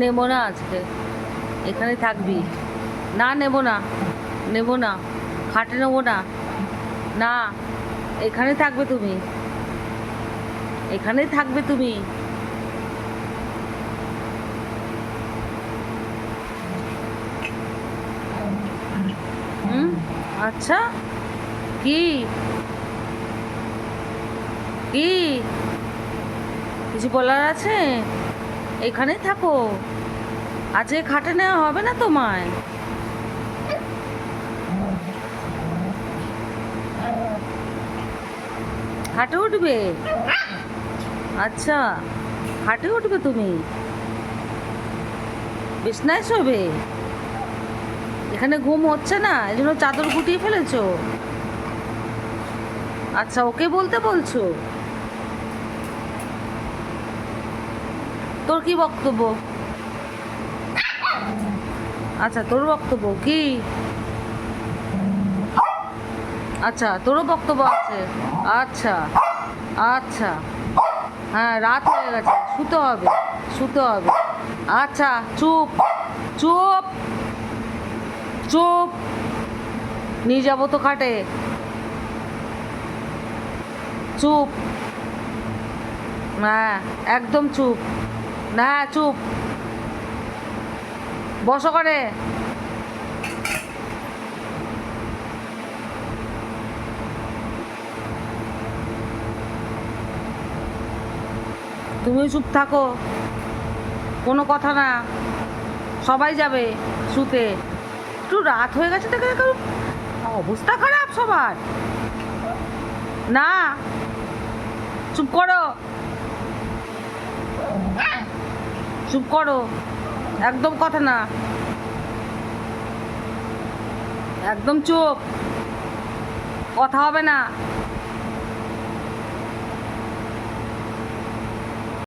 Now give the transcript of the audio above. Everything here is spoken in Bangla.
নেবো না আজকে, এখানে থাকবি। না নেবো না, নেবো না, খাটে নেবো না। না, এখানে থাকবে তুমি, এখানেই থাকবে তুমি। হুম, আচ্ছা, কি কি কিছু বলার আছে? এখানেই থাকো, আজকে খাটে নেওয়া হবে না তোমায়। খাটে উঠবে? আচ্ছা, খাটে উঠবে তুমি, বিছনায় শোবে? এখানে ঘুম হচ্ছে না, এই জন্য চাদর গুটিয়ে ফেলেছো? আচ্ছা, ওকে বলতে বলছো? তোর কি বক্তব্য? আচ্ছা, তোর বক্তব্য কি? আচ্ছা, তোরও বক্তব্য আছে? আচ্ছা, আচ্ছা, হ্যাঁ, রাত হয়ে গেছে, শুতে হবে, শুতে হবে। আচ্ছা, চুপ, চুপ, চুপ, নিয়ে যাবো তো খাটে। চুপ, হ্যাঁ, একদম চুপ, না চুপ, বসো করে। তুমিও চুপ থাকো, কোনো কথা না, সবাই যাবে শুতে। একটু রাত হয়ে গেছে তো, অবস্থা খারাপ সবার। না, চুপ করো, চুপ করো, একদম কথা না, একদম চুপ, কথা হবে না।